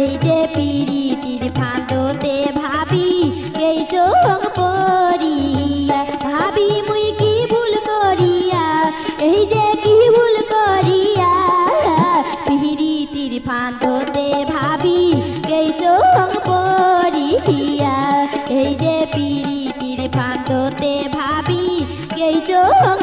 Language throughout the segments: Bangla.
এই যে পিরিতির ফাঁদতে ভাবি এই চোখ পড়িয়া ভাবি মুই কি ভুল করিয়া এই যে কি ভুল করিয়া পিরিতির ফাঁদতে ভাবি এই চোখ পড়িয়া এই যে পিরিতির ফাঁদতে ভাবি এই চোখ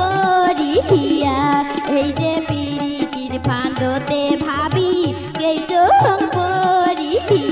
পড়িয়া এই যে পিরিতির ফাঁদতে ভাবি এই চোখ পড়িয়া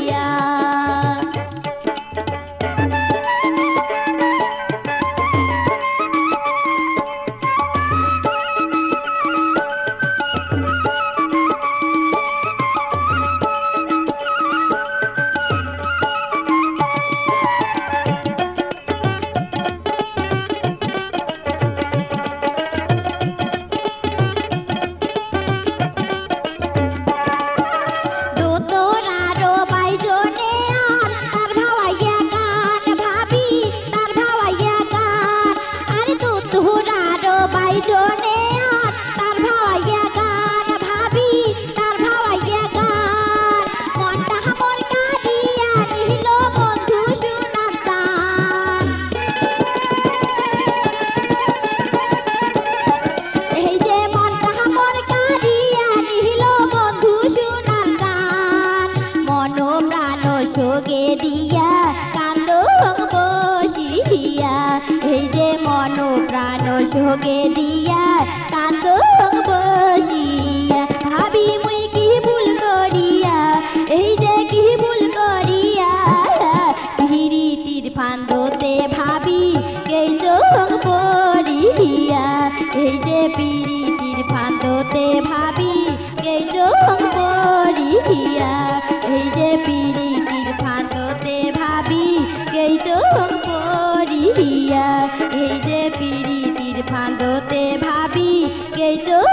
সোগে দিয়া কান্দ বসিয়া এই যে মন প্রাণ সোগে দিয়া কান্দ বসিয়া ভাবি মুই কি ভুল করিয়া এই যে কি ভুল করিয়া পিরিতির ফাঁদতে ভাবি এই চোখ পড়িয়া এই যে পিরিতির ফাঁদতে ভাবি এই চোখ পড়িয়া এই যে পিরিতির ফাঁদতে ভাবি এই চোখ পড়িয়া এই যে পিরিতির ফাঁদতে ভাবি এই চোখ